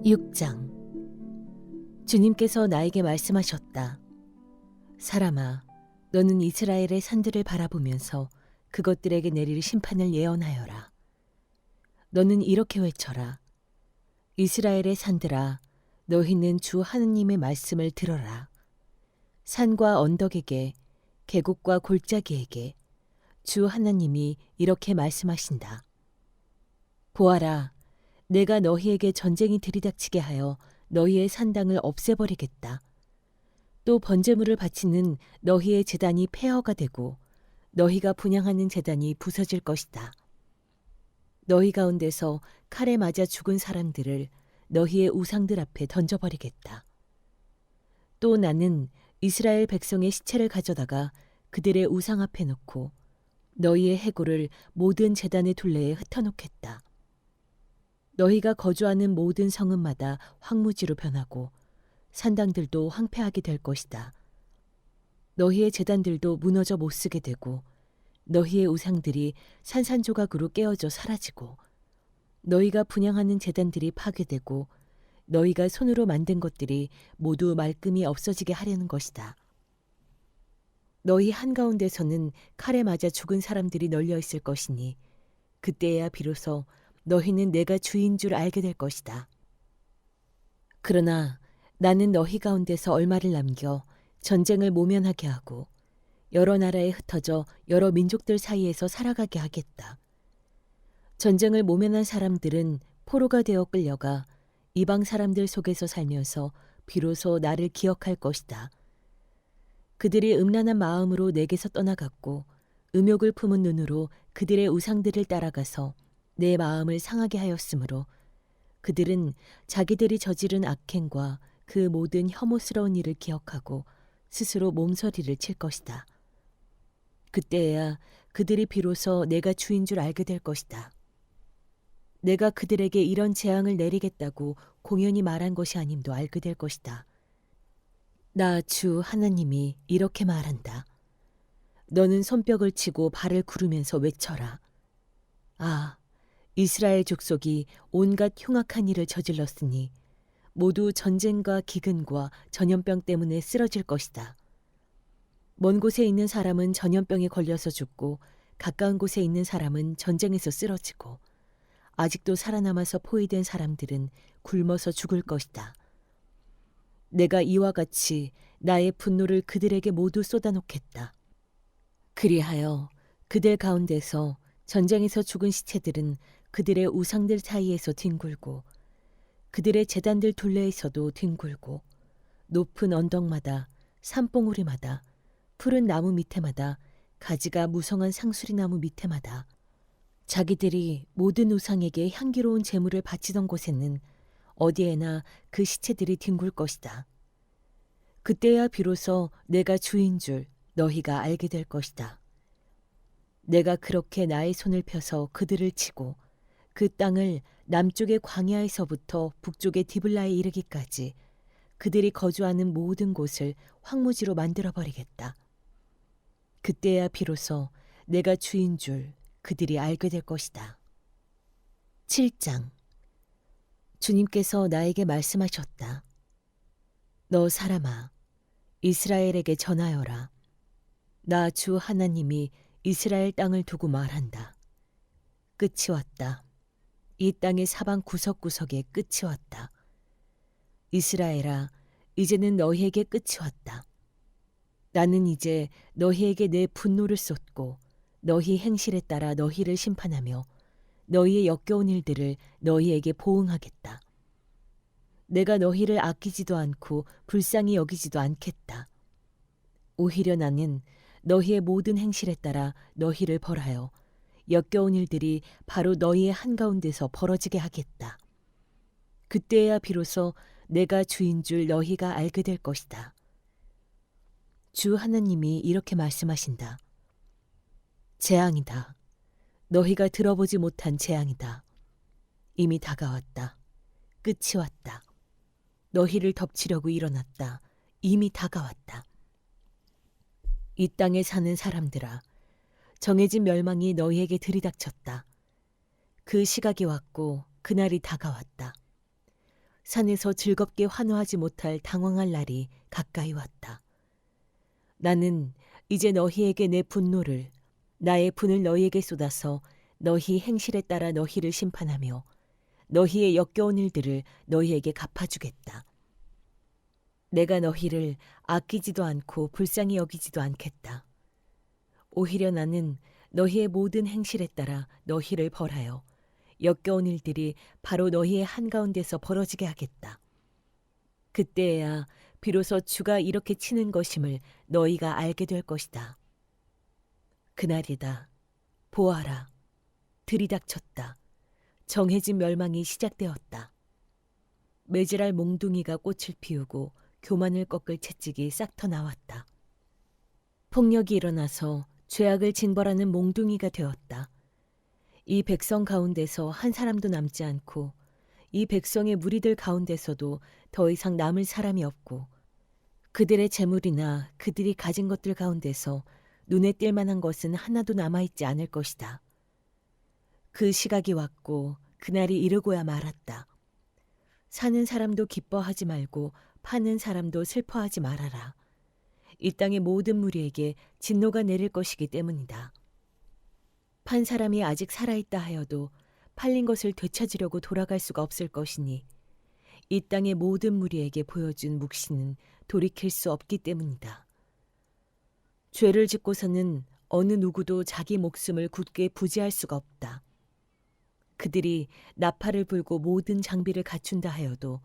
6장. 주님께서 나에게 말씀하셨다. 사람아, 너는 이스라엘의 산들을 바라보면서 그것들에게 내릴 심판을 예언하여라. 너는 이렇게 외쳐라. 이스라엘의 산들아, 너희는 주 하느님의 말씀을 들어라. 산과 언덕에게, 계곡과 골짜기에게 주 하나님이 이렇게 말씀하신다. 보아라, 내가 너희에게 전쟁이 들이닥치게 하여 너희의 산당을 없애버리겠다. 또 번제물을 바치는 너희의 제단이 폐허가 되고 너희가 분향하는 제단이 부서질 것이다. 너희 가운데서 칼에 맞아 죽은 사람들을 너희의 우상들 앞에 던져버리겠다. 또 나는 이스라엘 백성의 시체를 가져다가 그들의 우상 앞에 놓고 너희의 해골을 모든 제단의 둘레에 흩어놓겠다. 너희가 거주하는 모든 성읍마다 황무지로 변하고 산당들도 황폐하게 될 것이다. 너희의 제단들도 무너져 못쓰게 되고 너희의 우상들이 산산조각으로 깨어져 사라지고 너희가 분향하는 제단들이 파괴되고 너희가 손으로 만든 것들이 모두 말끔히 없어지게 하려는 것이다. 너희 한가운데서는 칼에 맞아 죽은 사람들이 널려 있을 것이니 그때야 비로소 너희는 내가 주인 줄 알게 될 것이다. 그러나 나는 너희 가운데서 얼마를 남겨 전쟁을 모면하게 하고 여러 나라에 흩어져 여러 민족들 사이에서 살아가게 하겠다. 전쟁을 모면한 사람들은 포로가 되어 끌려가 이방 사람들 속에서 살면서 비로소 나를 기억할 것이다. 그들이 음란한 마음으로 내게서 떠나갔고 음욕을 품은 눈으로 그들의 우상들을 따라가서 내 마음을 상하게 하였으므로 그들은 자기들이 저지른 악행과 그 모든 혐오스러운 일을 기억하고 스스로 몸서리를 칠 것이다. 그때야 그들이 비로소 내가 주인 줄 알게 될 것이다. 내가 그들에게 이런 재앙을 내리겠다고 공연히 말한 것이 아님도 알게 될 것이다. 나 주 하나님이 이렇게 말한다. 너는 손뼉을 치고 발을 구르면서 외쳐라. 아, 이스라엘 족속이 온갖 흉악한 일을 저질렀으니 모두 전쟁과 기근과 전염병 때문에 쓰러질 것이다. 먼 곳에 있는 사람은 전염병에 걸려서 죽고 가까운 곳에 있는 사람은 전쟁에서 쓰러지고 아직도 살아남아서 포위된 사람들은 굶어서 죽을 것이다. 내가 이와 같이 나의 분노를 그들에게 모두 쏟아놓겠다. 그리하여 그들 가운데서 전쟁에서 죽은 시체들은 그들의 우상들 사이에서 뒹굴고 그들의 제단들 둘레에서도 뒹굴고 높은 언덕마다 산봉우리마다 푸른 나무 밑에마다 가지가 무성한 상수리나무 밑에마다 자기들이 모든 우상에게 향기로운 제물을 바치던 곳에는 어디에나 그 시체들이 뒹굴 것이다. 그때야 비로소 내가 주인 줄 너희가 알게 될 것이다. 내가 그렇게 나의 손을 펴서 그들을 치고 그 땅을 남쪽의 광야에서부터 북쪽의 디블라에 이르기까지 그들이 거주하는 모든 곳을 황무지로 만들어버리겠다. 그때야 비로소 내가 주인 줄 그들이 알게 될 것이다. 7장. 주님께서 나에게 말씀하셨다. 너 사람아, 이스라엘에게 전하여라. 나 주 하나님이 이스라엘 땅을 두고 말한다. 끝이 왔다. 이 땅의 사방 구석구석에 끝이 왔다. 이스라엘아, 이제는 너희에게 끝이 왔다. 나는 이제 너희에게 내 분노를 쏟고 너희 행실에 따라 너희를 심판하며 너희의 역겨운 일들을 너희에게 보응하겠다. 내가 너희를 아끼지도 않고 불쌍히 여기지도 않겠다. 오히려 나는 너희의 모든 행실에 따라 너희를 벌하여 역겨운 일들이 바로 너희의 한가운데서 벌어지게 하겠다. 그때야 비로소 내가 주인 줄 너희가 알게 될 것이다. 주 하나님이 이렇게 말씀하신다. 재앙이다. 너희가 들어보지 못한 재앙이다. 이미 다가왔다. 끝이 왔다. 너희를 덮치려고 일어났다. 이미 다가왔다. 이 땅에 사는 사람들아, 정해진 멸망이 너희에게 들이닥쳤다. 그 시각이 왔고 그날이 다가왔다. 산에서 즐겁게 환호하지 못할 당황할 날이 가까이 왔다. 나는 이제 너희에게 내 분노를, 나의 분을 너희에게 쏟아서 너희 행실에 따라 너희를 심판하며 너희의 역겨운 일들을 너희에게 갚아주겠다. 내가 너희를 아끼지도 않고 불쌍히 여기지도 않겠다. 오히려 나는 너희의 모든 행실에 따라 너희를 벌하여 역겨운 일들이 바로 너희의 한가운데서 벌어지게 하겠다. 그때야 비로소 주가 이렇게 치는 것임을 너희가 알게 될 것이다. 그날이다. 보아라. 들이닥쳤다. 정해진 멸망이 시작되었다. 매질할 몽둥이가 꽃을 피우고 교만을 꺾을 채찍이 싹 터 나왔다. 폭력이 일어나서 죄악을 징벌하는 몽둥이가 되었다. 이 백성 가운데서 한 사람도 남지 않고 이 백성의 무리들 가운데서도 더 이상 남을 사람이 없고 그들의 재물이나 그들이 가진 것들 가운데서 눈에 띌 만한 것은 하나도 남아있지 않을 것이다. 그 시각이 왔고 그날이 이르고야 말았다. 사는 사람도 기뻐하지 말고 파는 사람도 슬퍼하지 말아라. 이 땅의 모든 무리에게 진노가 내릴 것이기 때문이다. 판 사람이 아직 살아있다 하여도 팔린 것을 되찾으려고 돌아갈 수가 없을 것이니 이 땅의 모든 무리에게 보여준 묵시는 돌이킬 수 없기 때문이다. 죄를 짓고서는 어느 누구도 자기 목숨을 굳게 부지할 수가 없다. 그들이 나팔을 불고 모든 장비를 갖춘다 하여도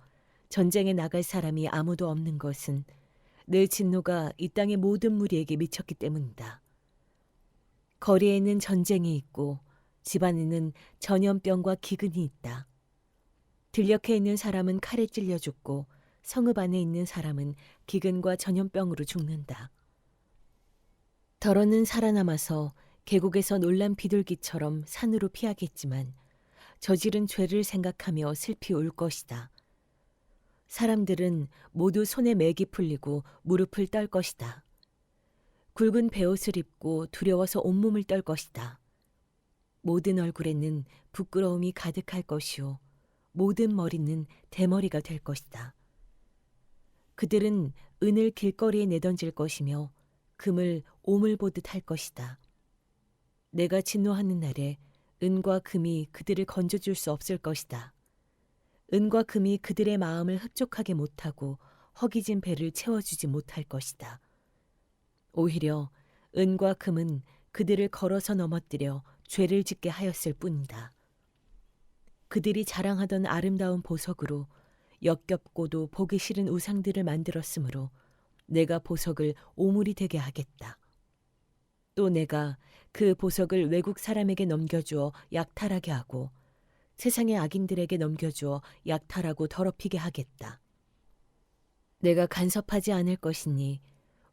전쟁에 나갈 사람이 아무도 없는 것은 내 진노가 이 땅의 모든 무리에게 미쳤기 때문이다. 거리에는 전쟁이 있고 집안에는 전염병과 기근이 있다. 들녘에 있는 사람은 칼에 찔려 죽고 성읍 안에 있는 사람은 기근과 전염병으로 죽는다. 더러는 살아남아서 계곡에서 놀란 비둘기처럼 산으로 피하겠지만 저지른 죄를 생각하며 슬피 울 것이다. 사람들은 모두 손에 맥이 풀리고 무릎을 떨 것이다. 굵은 베옷을 입고 두려워서 온몸을 떨 것이다. 모든 얼굴에는 부끄러움이 가득할 것이요 모든 머리는 대머리가 될 것이다. 그들은 은을 길거리에 내던질 것이며 금을 오물 보듯 할 것이다. 내가 진노하는 날에 은과 금이 그들을 건져줄 수 없을 것이다. 은과 금이 그들의 마음을 흡족하게 못하고 허기진 배를 채워주지 못할 것이다. 오히려 은과 금은 그들을 걸어서 넘어뜨려 죄를 짓게 하였을 뿐이다. 그들이 자랑하던 아름다운 보석으로 역겹고도 보기 싫은 우상들을 만들었으므로 내가 보석을 오물이 되게 하겠다. 또 내가 그 보석을 외국 사람에게 넘겨주어 약탈하게 하고 세상의 악인들에게 넘겨주어 약탈하고 더럽히게 하겠다. 내가 간섭하지 않을 것이니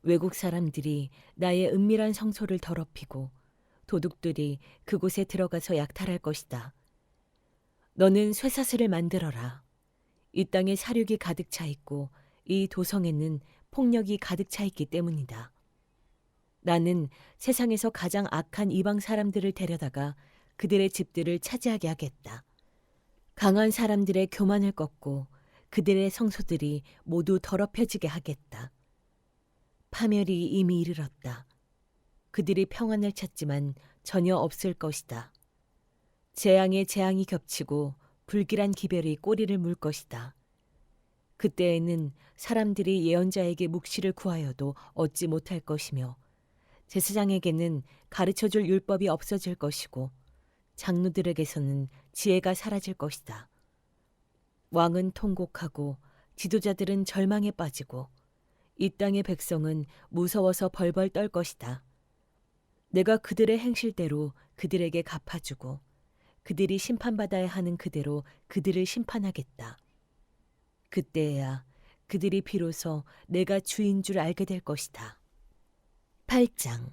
외국 사람들이 나의 은밀한 성소를 더럽히고 도둑들이 그곳에 들어가서 약탈할 것이다. 너는 쇠사슬을 만들어라. 이 땅에 사륙이 가득 차 있고 이 도성에는 폭력이 가득 차 있기 때문이다. 나는 세상에서 가장 악한 이방 사람들을 데려다가 그들의 집들을 차지하게 하겠다. 강한 사람들의 교만을 꺾고 그들의 성소들이 모두 더럽혀지게 하겠다. 파멸이 이미 이르렀다. 그들이 평안을 찾지만 전혀 없을 것이다. 재앙에 재앙이 겹치고 불길한 기별이 꼬리를 물 것이다. 그때에는 사람들이 예언자에게 묵시를 구하여도 얻지 못할 것이며 제사장에게는 가르쳐줄 율법이 없어질 것이고 장로들에게서는 지혜가 사라질 것이다. 왕은 통곡하고 지도자들은 절망에 빠지고 이 땅의 백성은 무서워서 벌벌 떨 것이다. 내가 그들의 행실대로 그들에게 갚아주고 그들이 심판받아야 하는 그대로 그들을 심판하겠다. 그때야 그들이 비로소 내가 주인 줄 알게 될 것이다. 8장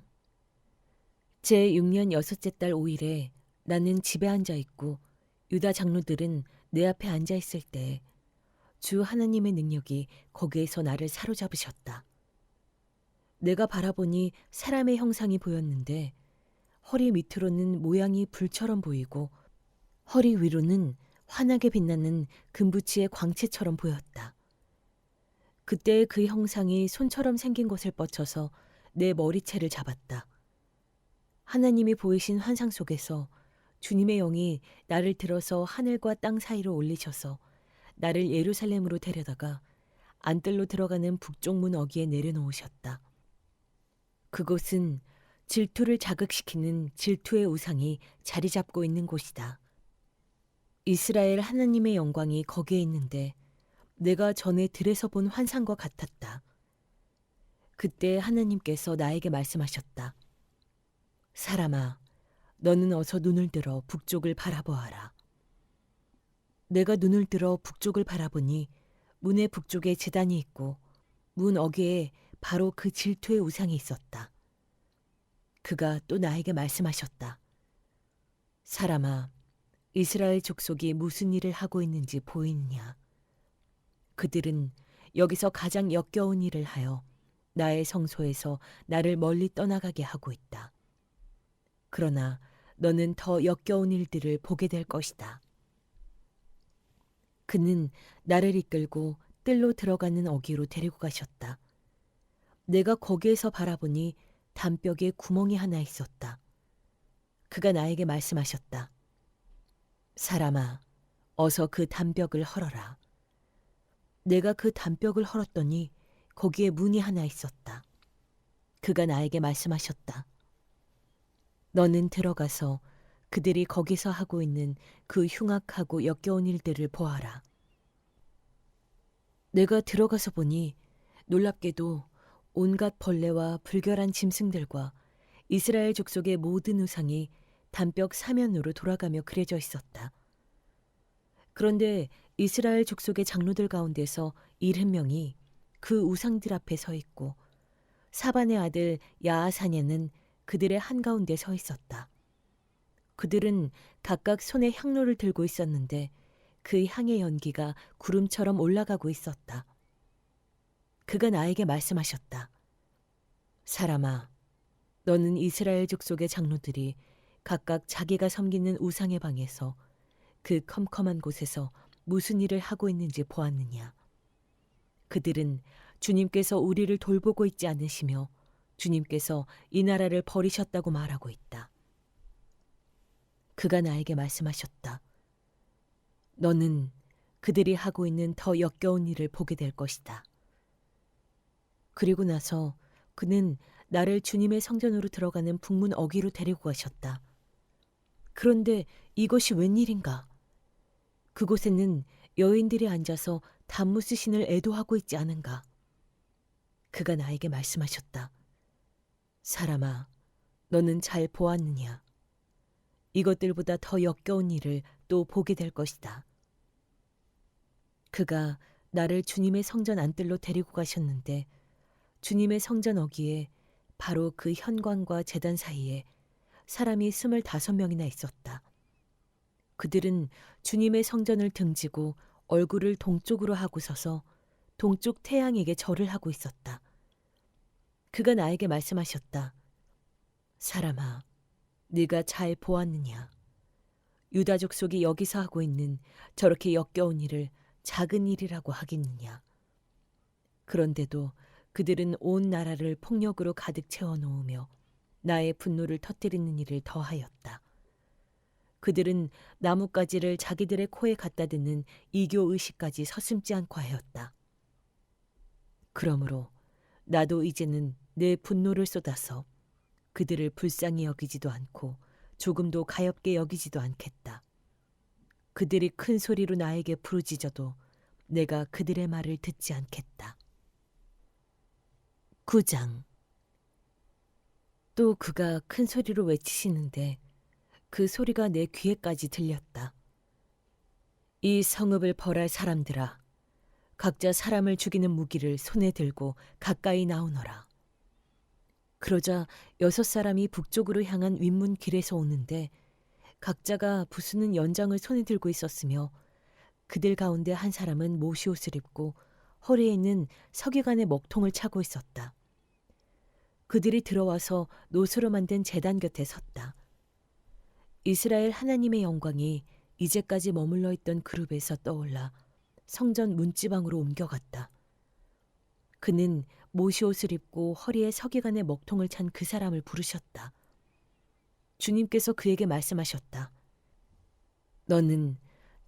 제6년 6째 달 5일에 나는 집에 앉아 있고 유다 장로들은 내 앞에 앉아 있을 때 주 하나님의 능력이 거기에서 나를 사로잡으셨다. 내가 바라보니 사람의 형상이 보였는데 허리 밑으로는 모양이 불처럼 보이고 허리 위로는 환하게 빛나는 금부치의 광채처럼 보였다. 그때의 그 형상이 손처럼 생긴 것을 뻗쳐서 내 머리채를 잡았다. 하나님이 보이신 환상 속에서 주님의 영이 나를 들어서 하늘과 땅 사이로 올리셔서 나를 예루살렘으로 데려다가 안뜰로 들어가는 북쪽 문 어귀에 내려놓으셨다. 그곳은 질투를 자극시키는 질투의 우상이 자리 잡고 있는 곳이다. 이스라엘 하나님의 영광이 거기에 있는데 내가 전에 들에서 본 환상과 같았다. 그때 하나님께서 나에게 말씀하셨다. 사람아, 너는 어서 눈을 들어 북쪽을 바라보아라. 내가 눈을 들어 북쪽을 바라보니 문의 북쪽에 제단이 있고 문 어귀에 바로 그 질투의 우상이 있었다. 그가 또 나에게 말씀하셨다. 사람아, 이스라엘 족속이 무슨 일을 하고 있는지 보이느냐? 그들은 여기서 가장 역겨운 일을 하여 나의 성소에서 나를 멀리 떠나가게 하고 있다. 그러나 너는 더 역겨운 일들을 보게 될 것이다. 그는 나를 이끌고 뜰로 들어가는 어귀로 데리고 가셨다. 내가 거기에서 바라보니 담벽에 구멍이 하나 있었다. 그가 나에게 말씀하셨다. 사람아, 어서 그 담벽을 헐어라. 내가 그 담벽을 헐었더니 거기에 문이 하나 있었다. 그가 나에게 말씀하셨다. 너는 들어가서 그들이 거기서 하고 있는 그 흉악하고 역겨운 일들을 보아라. 내가 들어가서 보니 놀랍게도 온갖 벌레와 불결한 짐승들과 이스라엘 족속의 모든 우상이 담벽 사면으로 돌아가며 그려져 있었다. 그런데 이스라엘 족속의 장로들 가운데서 70명이 그 우상들 앞에 서 있고 사반의 아들 야아사냐는 그들의 한가운데 서 있었다. 그들은 각각 손에 향로를 들고 있었는데 그 향의 연기가 구름처럼 올라가고 있었다. 그가 나에게 말씀하셨다. 사람아, 너는 이스라엘 족속의 장로들이 각각 자기가 섬기는 우상의 방에서 그 컴컴한 곳에서 무슨 일을 하고 있는지 보았느냐? 그들은 주님께서 우리를 돌보고 있지 않으시며 주님께서 이 나라를 버리셨다고 말하고 있다. 그가 나에게 말씀하셨다. 너는 그들이 하고 있는 더 역겨운 일을 보게 될 것이다. 그리고 나서 그는 나를 주님의 성전으로 들어가는 북문 어귀로 데리고 가셨다. 그런데 이것이 웬일인가? 그곳에는 여인들이 앉아서 담무스신을 애도하고 있지 않은가? 그가 나에게 말씀하셨다. 사람아, 너는 잘 보았느냐? 이것들보다 더 역겨운 일을 또 보게 될 것이다. 그가 나를 주님의 성전 안뜰로 데리고 가셨는데 주님의 성전 어귀에 바로 그 현관과 제단 사이에 사람이 25명이나 있었다. 그들은 주님의 성전을 등지고 얼굴을 동쪽으로 하고 서서 동쪽 태양에게 절을 하고 있었다. 그가 나에게 말씀하셨다. 사람아, 네가 잘 보았느냐? 유다 족속이 여기서 하고 있는 저렇게 역겨운 일을 작은 일이라고 하겠느냐? 그런데도 그들은 온 나라를 폭력으로 가득 채워놓으며 나의 분노를 터뜨리는 일을 더하였다. 그들은 나뭇가지를 자기들의 코에 갖다 대는 이교 의식까지 서슴지 않고 하였다. 그러므로 나도 이제는 내 분노를 쏟아서 그들을 불쌍히 여기지도 않고 조금도 가엾게 여기지도 않겠다. 그들이 큰 소리로 나에게 부르짖어도 내가 그들의 말을 듣지 않겠다. 9장. 또 그가 큰 소리로 외치시는데 그 소리가 내 귀에까지 들렸다. 이 성읍을 벌할 사람들아, 각자 사람을 죽이는 무기를 손에 들고 가까이 나오너라. 그러자 6사람이 북쪽으로 향한 윗문 길에서 오는데 각자가 부수는 연장을 손에 들고 있었으며 그들 가운데 한 사람은 모시옷을 입고 허리에 있는 서기관의 먹통을 차고 있었다. 그들이 들어와서 노수로 만든 제단 곁에 섰다. 이스라엘 하나님의 영광이 이제까지 머물러 있던 그룹에서 떠올라 성전 문지방으로 옮겨갔다. 그는 모시옷을 입고 허리에 서기관의 먹통을 찬 그 사람을 부르셨다. 주님께서 그에게 말씀하셨다. 너는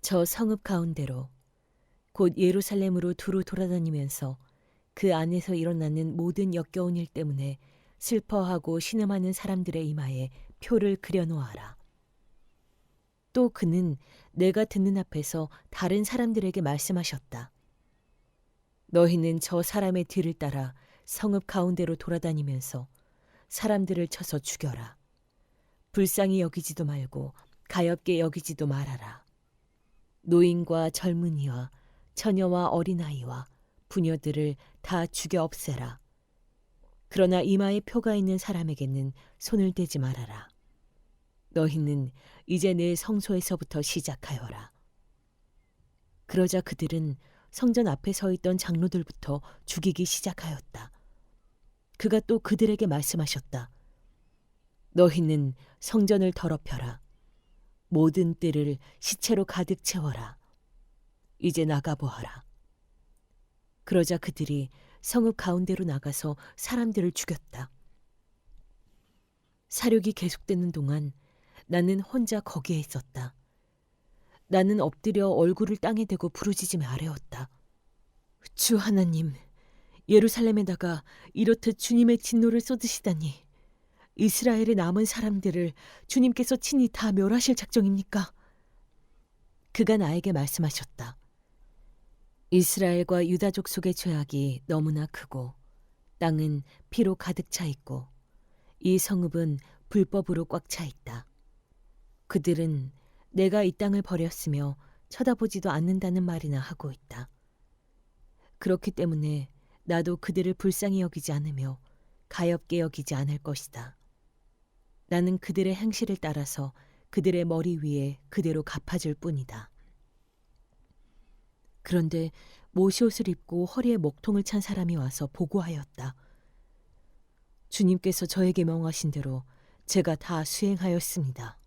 저 성읍 가운데로 곧 예루살렘으로 두루 돌아다니면서 그 안에서 일어나는 모든 역겨운 일 때문에 슬퍼하고 신음하는 사람들의 이마에 표를 그려놓아라. 또 그는 내가 듣는 앞에서 다른 사람들에게 말씀하셨다. 너희는 저 사람의 뒤를 따라 성읍 가운데로 돌아다니면서 사람들을 쳐서 죽여라. 불쌍히 여기지도 말고 가엾게 여기지도 말아라. 노인과 젊은이와 처녀와 어린아이와 부녀들을 다 죽여 없애라. 그러나 이마에 표가 있는 사람에게는 손을 대지 말아라. 너희는 이제 내 성소에서부터 시작하여라. 그러자 그들은 성전 앞에 서 있던 장로들부터 죽이기 시작하였다. 그가 또 그들에게 말씀하셨다. 너희는 성전을 더럽혀라. 모든 뜰을 시체로 가득 채워라. 이제 나가보아라. 그러자 그들이 성읍 가운데로 나가서 사람들을 죽였다. 사륙이 계속되는 동안 나는 혼자 거기에 있었다. 나는 엎드려 얼굴을 땅에 대고 부르짖으며 아뢰었다. 주 하나님, 예루살렘에다가 이렇듯 주님의 진노를 쏟으시다니 이스라엘의 남은 사람들을 주님께서 친히 다 멸하실 작정입니까? 그가 나에게 말씀하셨다. 이스라엘과 유다족 속의 죄악이 너무나 크고 땅은 피로 가득 차 있고 이 성읍은 불법으로 꽉 차 있다. 그들은 내가 이 땅을 버렸으며 쳐다보지도 않는다는 말이나 하고 있다. 그렇기 때문에 나도 그들을 불쌍히 여기지 않으며 가엾게 여기지 않을 것이다. 나는 그들의 행실을 따라서 그들의 머리 위에 그대로 갚아줄 뿐이다. 그런데 모시옷을 입고 허리에 먹통을 찬 사람이 와서 보고하였다. 주님께서 저에게 명하신 대로 제가 다 수행하였습니다.